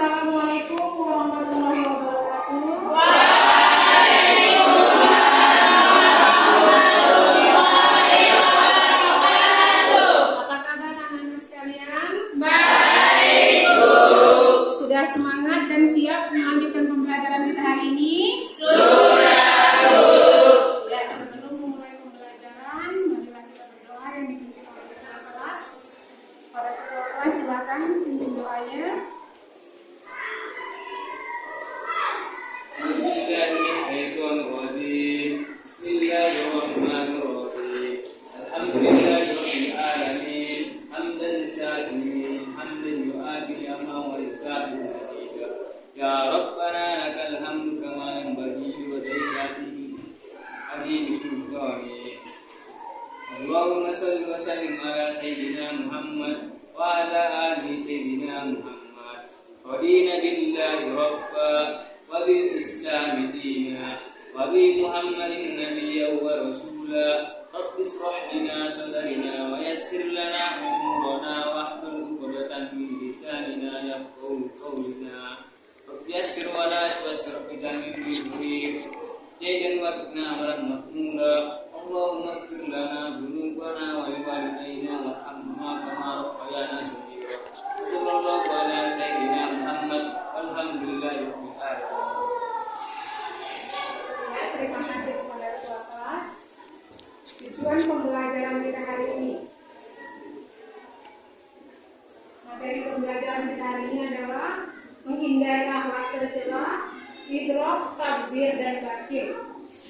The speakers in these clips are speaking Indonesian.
Assalamualaikum warahmatullahi wabarakatuh. Apa kabar anak-anak sekalian? Baik, Bu. Sudah semangat dan siap melanjutkan pembelajaran kita hari ini? Sudah, Bu. Ya, sebelum memulai pembelajaran, marilah kita berdoa yang dipimpin oleh ketua kelas. Pada ketua kelas silakan pimpin doanya. Bismillahirrahmanirrahim. Alhamdulillahirabbil alamin. Hamdan shakirin, hamdan yu'afi ni'ama wa yukafi mazida. Ya Rabbana lakal hamdu kama yanbaghi li wajhika azim sultani. Allahumma shalli wa sallim ala sayyidina Muhammad wa ala ali sayyidina Muhammad. Radina billahi rabba wa bil islami dina wa bi Muhammadin nabiyyan wa rasula. Rabbi ishrah lana sadrana wa yassir lana umurana wahlul 'uqdatam min lisanina yafqahu qawlana. Rabbi yassir wa la tu'assir bina min dhikri jaydan wa qina amalan maqmula. Allahumma ighfir lana dhunubana wa liwalidayna warhamna kama rabbayana shaghira. Sallallahu ala sayyidina Muhammad walhamdulillahi rabbil alamin. Terima kasih kepada ketua kelas. Tujuan pembelajaran kita hari ini. Materi pembelajaran kita hari ini adalah menghindari akhlak tercela, israf, tabzir, dan bakhil.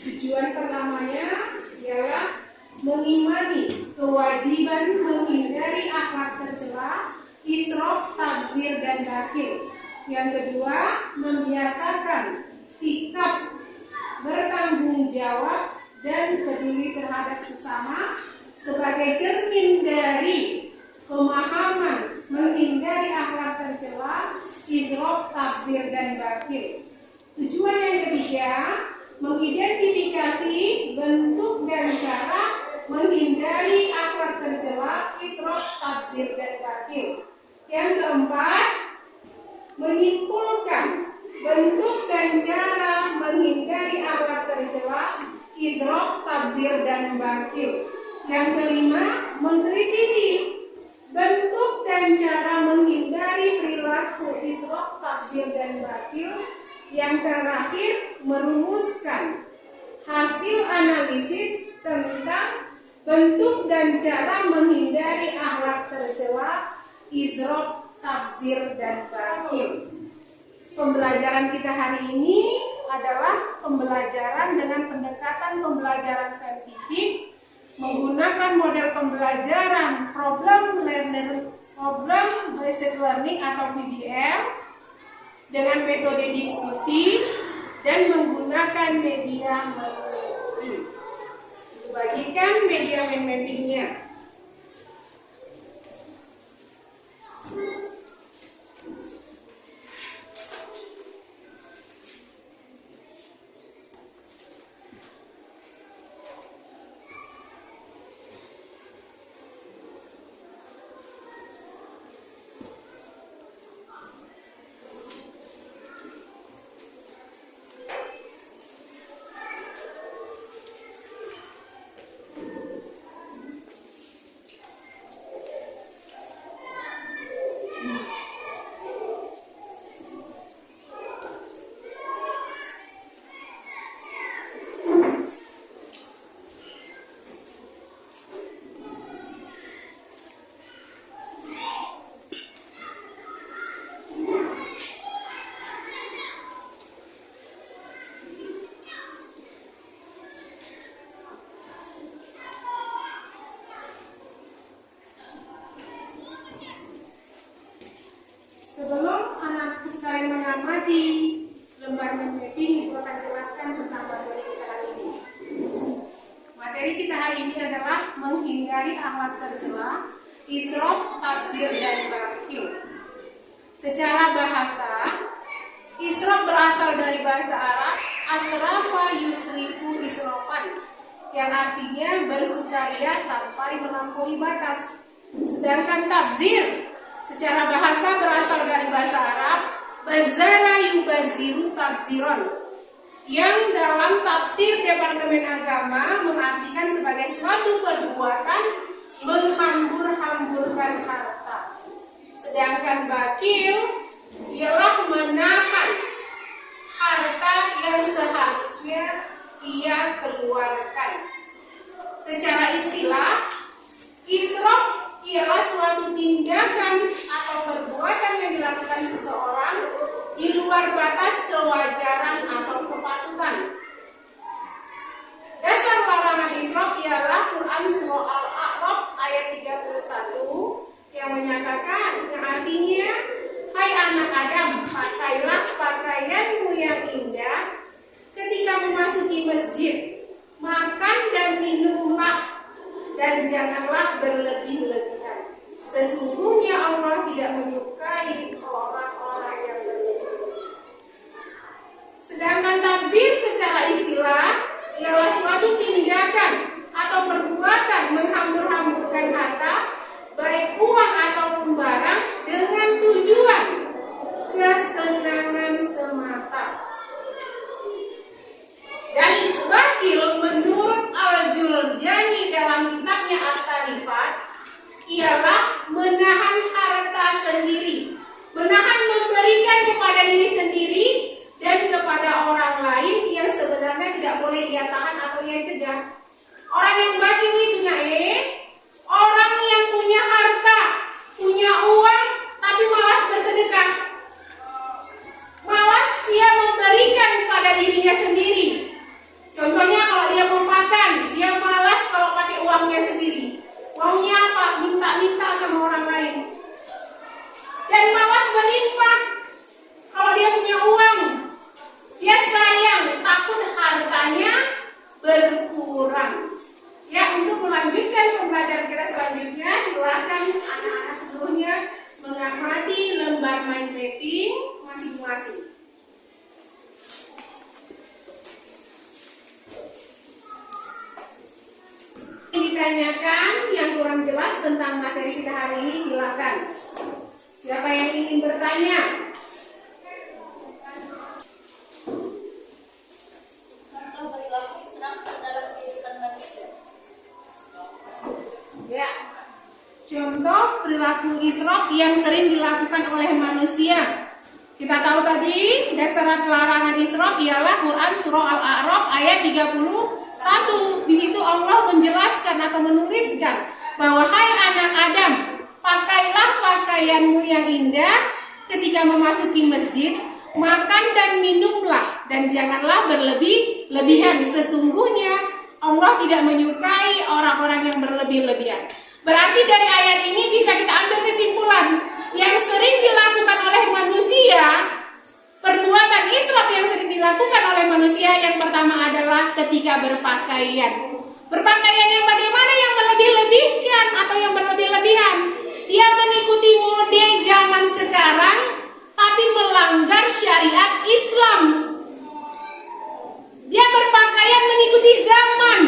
Tujuan pertamanya ialah mengimani kewajiban menghindari akhlak tercela, israf, tabzir, dan bakhil. Yang kedua, membiasakan sikap bertanggung jawab dan peduli terhadap sesama sebagai cermin dari pemahaman menghindari akhlak tercela, israf, tabzir, dan bakhil. Tujuan yang ketiga, mengidentifikasi bentuk dan cara menghindari akhlak tercela, israf, tabzir, dan bakhil. Yang keempat, menyimpulkan bentuk dan cara menghindari akhlak tercela, israf, tabzir, dan bakhil. Yang kelima, mengkritisi bentuk dan cara menghindari perilaku israf, tabzir, dan bakhil. Yang terakhir, merumuskan hasil analisis tentang bentuk dan cara menghindari akhlak tercela, israf, tabzir, dan bakhil. Pembelajaran kita hari ini adalah pembelajaran dengan pendekatan pembelajaran saintifik menggunakan model pembelajaran problem based learning atau PBL dengan metode diskusi dan menggunakan media mind mapping. Bagikan media mind mappingnya. Sebelum anak sekalian mengamati lembar mapping, Ibu akan jelaskan tentang materi kita hari ini. Materi kita hari ini adalah menghindari akhlak tercela, israf, tabzir, dan bakhil. Secara bahasa, israf berasal dari bahasa Arab asrafa yusrifu israfan, yang artinya bersukaria sampai melampaui batas. Sedangkan tabzir secara bahasa berasal dari bahasa Arab Bazara yubaziru tafsiron, yang dalam tafsir Departemen Agama mengartikan sebagai suatu perbuatan menghambur-hamburkan harta. Sedangkan bakil ialah menahan harta yang seharusnya ia keluarkan. Secara istilah, israf ialah suatu tindakan atau perbuatan yang dilakukan seseorang di luar batas kewajaran atau kepatutan. Dasar larangan israf ialah Quran Surah Al-A'raf ayat 31 yang menyatakan, yang artinya, hai anak Adam, pakailah pakaianmu yang indah ketika memasuki masjid, makan dan minumlah, dan janganlah berlebih-lebihan. Sesungguhnya Allah tidak menyukai orang-orang yang berlebih. Sedangkan tafsir secara istilah ialah suatu tindakan atau perbuatan menghambur-hamburkan harta, baik uang ataupun barang, dengan tujuan kesenangan semata. Dan bakil menurut Al-Jurjani dalam kitabnya At-Tarifat ialah menahan harta sendiri, menahan memberikan kepada diri sendiri dan kepada orang lain yang sebenarnya tidak boleh ia tahan atau ia cegah. Orang yang bakil itu orang yang punya harta, punya uang, tapi malas bersedekah, malas dia memberikan kepada dirinya sendiri. Contohnya kalau dia mau makan, dia malas kalau pakai uangnya sendiri. Maunya apa? Minta-minta sama orang lain. Dan malas berinfak. Kalau dia punya uang, dia sayang, takut hartanya berkurang. Ya, untuk melanjutkan pembelajaran kita selanjutnya, silakan anak-anak seluruhnya mengamati lembar mind mapping masing-masing. Ditanyakan yang kurang jelas tentang materi kita hari ini, silakan. Siapa yang ingin bertanya? Contoh perilaku Islam dalam kehidupan manusia. Ya. Contoh perilaku israf yang sering dilakukan oleh manusia. Kita tahu tadi dasar larangan israf ialah Quran Surah Al-A'raf ayat 31. Di situ Allah menjelaskan atau menuliskan bahwa hai anak Adam, pakailah pakaianmu yang indah ketika memasuki masjid, makan dan minumlah, dan janganlah berlebih-lebihan. Sesungguhnya Allah tidak menyukai orang-orang yang berlebih-lebihan. Berarti dari ayat ini bisa kita ambil kesimpulan yang sering dilakukan oleh manusia. Perbuatan israf yang sering dilakukan oleh manusia yang pertama adalah ketika berpakaian. Berpakaian yang bagaimana? Yang berlebih-lebihkan atau yang berlebih-lebihan. Dia mengikuti mode zaman sekarang tapi melanggar syariat Islam. Dia berpakaian mengikuti zaman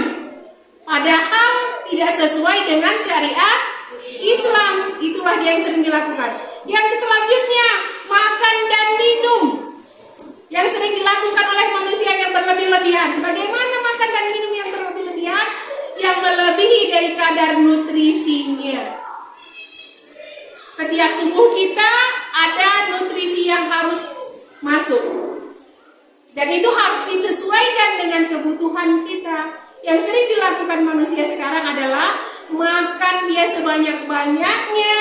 padahal tidak sesuai dengan syariat Islam. Itulah dia yang sering dilakukan. Yang selanjutnya, makan dan minum yang sering dilakukan oleh manusia yang berlebih-lebihan. Bagaimana makan dan minum yang berlebih-lebihan? Yang melebihi dari kadar nutrisinya. Setiap tubuh kita ada nutrisi yang harus masuk, dan itu harus disesuaikan dengan kebutuhan kita. Yang sering dilakukan manusia sekarang adalah makan dia sebanyak-banyaknya,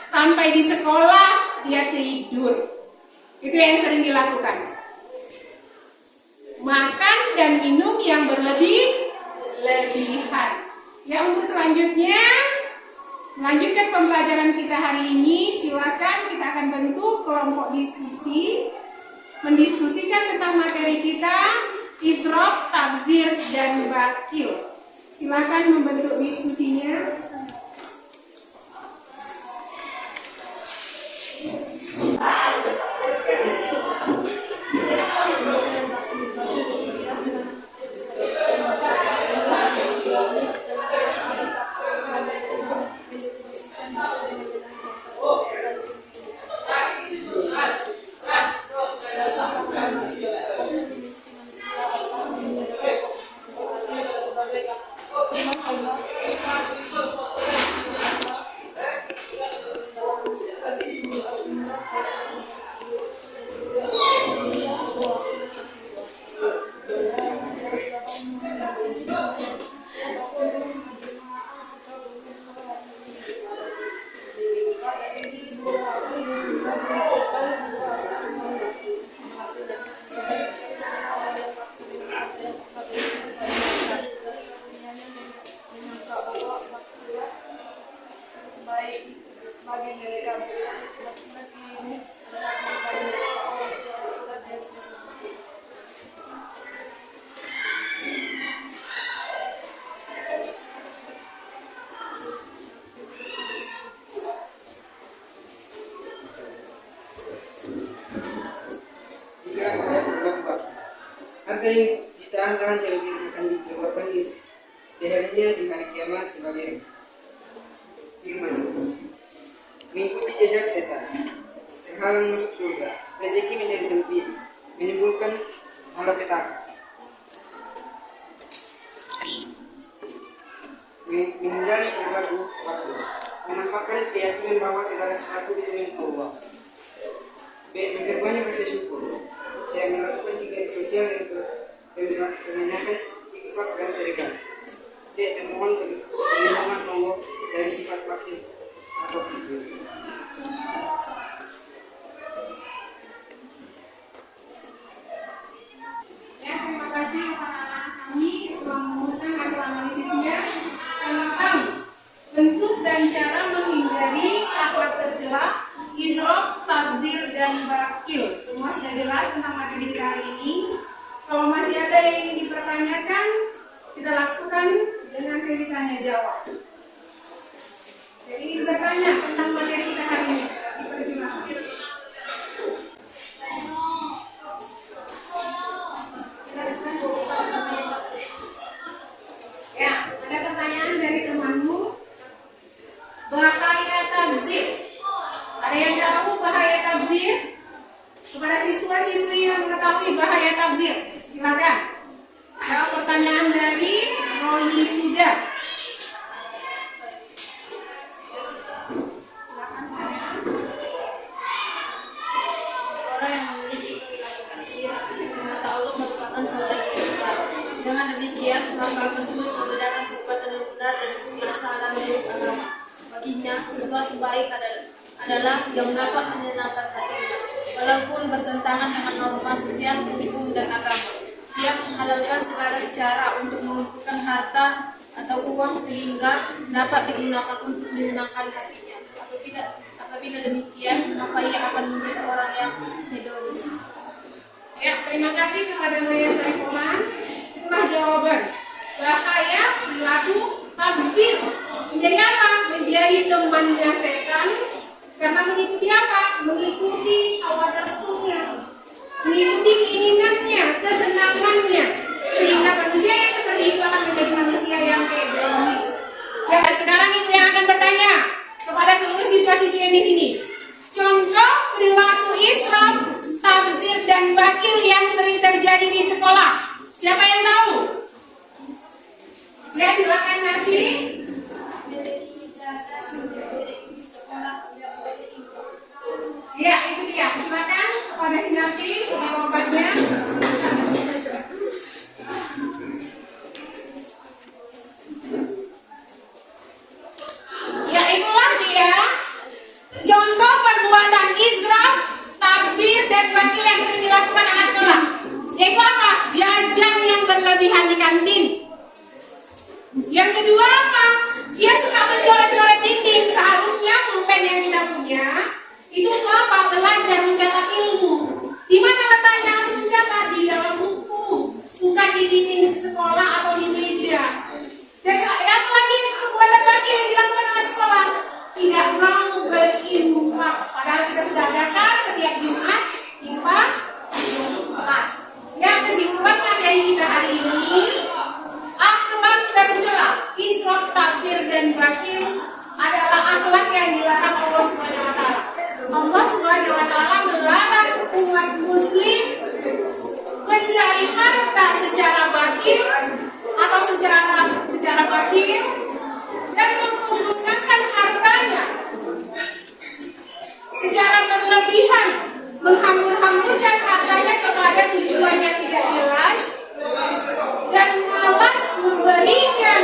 sampai di sekolah dia tidur. Itu yang sering dilakukan. Makan dan minum yang berlebih-lebihan. Ya, untuk selanjutnya melanjutkan pembelajaran kita hari ini, silakan kita akan bentuk kelompok diskusi, mendiskusikan tentang materi kita, israf, tabzir, dan bakil. Silakan membentuk diskusinya. Tiga ayat ke-4. Harta yang ditahan-tahan yang akan diperlukan di harinya di hari kiamat sebagai firman, mengikuti jejak setan, terhalang masuk surga, rezeki menjadi sempit, menimbulkan malapetaka, menghindari perilaku waktu, menampakkan keyakinan bahwa segala sesuatu itu milik Allah, memperbanyak rasa syukur, saya melakukan kegiatan sosial yang mengenakan infak dan sedekah, dia memohon perlindungan Allah dari sifat wakil atau pikir. Ya, terima kasih anak-anak kami telah merumuskan hasil analisisnya tentang bentuk dan cara menghindari akhlak tercela, israf, tabzir, dan bakil. Semua sudah jelas tentang materi kita hari ini. Kalau masih ada yang ingin dipertanyakan, kita lakukan dengan sesi tanya jawab. Jadi ingin bertanya tentang materi kita hari ini, dipersilakan. Ya, ada pertanyaan dari temanmu. Bahaya tabzir. Ada yang tahu bahaya tabzir? Kepada siswa-siswi yang mengetahui bahaya tabzir, silakan. Jawab pertanyaan dari Roy Suda. Orang yang memiliki perilaku tabzir di mata Allah merupakan saudara kita. Dengan demikian, maka akan sulit membedakan perbuatan yang benar dari setiap salah menurut agama. Baginya, sesuatu baik adalah yang dapat menyenangkan hatinya, walaupun bertentangan dengan norma sosial, hukum, dan agama. Dia menghalalkan segala cara untuk mengumpulkan harta atau uang sehingga dapat digunakan untuk menyenangkan hatinya. Apabila demikian, maka ia akan menjadi orang yang hedonis. Ya, terima kasih kepada Maya Saifulan. Itulah jawaban. Bahaya perilaku tabzir. Menjadi apa? Menjadi temannya setan. Karena mengikuti apa? Mengikuti hawa nafsunya, mengikuti keinginannya, kesenangannya, sehingga manusia yang seperti itu akan menjadi manusia yang hedonis. Ya, sekarang ibu yang akan bertanya kepada seluruh siswa-siswi yang di sini. Contoh perilaku israf, tabzir, dan bakil yang sering terjadi di sekolah. Siapa yang tahu? Ya, silakan nanti. Ya, itu dia. Silakan kepada Sinarti jawabannya. Ya, itulah dia. Contoh perbuatan israf, tabzir, dan bakil yang sering dilakukan anak sekolah. Yaitu apa? Jajan yang berlebihan di kantin. Yang kedua apa? Dia suka mencoret-coret dinding. Seharusnya pulpen yang kita punya itu untuk apa? Belajar mencatat ilmu. Di mana letaknya harus mencatat? Di dalam buku, bukan di dinding sekolah atau di meja. Dan apa lagi perbuatan lagi yang dilakukan oleh sekolah? Tidak mau berinfak. Padahal kita sudah adakan setiap Jumat infak. Ya, kesimpulan materi kita hari ini, akhlak tercela, israf, tabzir, dan bakil adalah akhlak yang dilarang Allah SWT. Allah SWT melarang umat muslim mencari harta secara bakil atau secara bakil dan menggunakan hartanya secara berlebihan, menghambur-hamburkan hartanya kepada tujuan yang tidak jelas dan malas memberikan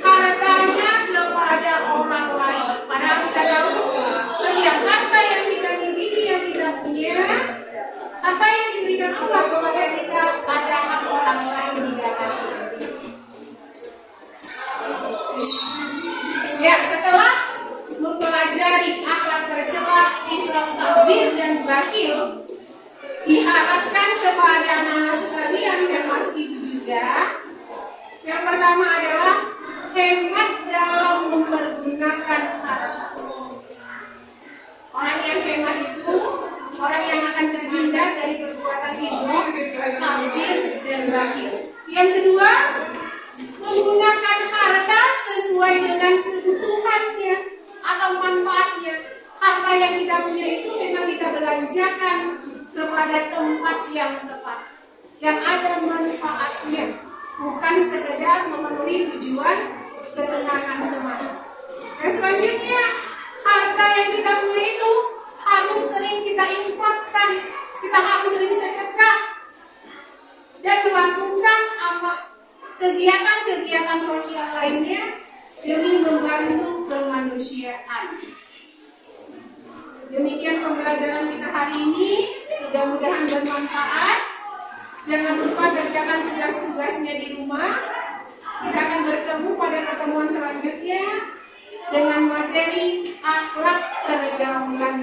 hartanya kepada orang lain. Padahal kita tahu setiap harta yang kita miliki, yang kita punya, harta yang diberikan Allah kepada kita ada hak orang lain di dalamnya. Ya, setelah mempelajari akhlak tercela, Tafsir dan Bakil diharapkan kepada anak sekalian termasuk ibu juga. Yang pertama adalah hemat dalam mempergunakan harta. Orang yang hemat itu orang yang akan terhindar dari perbuatan hijrah, tafsir, dan bakil. Yang kedua, menggunakan harta sesuai dengan kebutuhannya atau manfaatnya. Harta yang kita punya itu memang kita belanjakan kepada tempat yang tepat, yang ada manfaatnya, bukan sekedar memenuhi tujuan kesenangan semata. Dan selanjutnya, harta yang kita punya itu harus sering kita infakkan, kita harus sering sedekah dan melakukan kegiatan-kegiatan sosial lainnya demi membantu kemanusiaan. Demikian pembelajaran kita hari ini, mudah-mudahan bermanfaat. Jangan lupa kerjakan tugas-tugasnya di rumah. Kita akan bertemu pada pertemuan selanjutnya dengan materi akhlak pergaulan.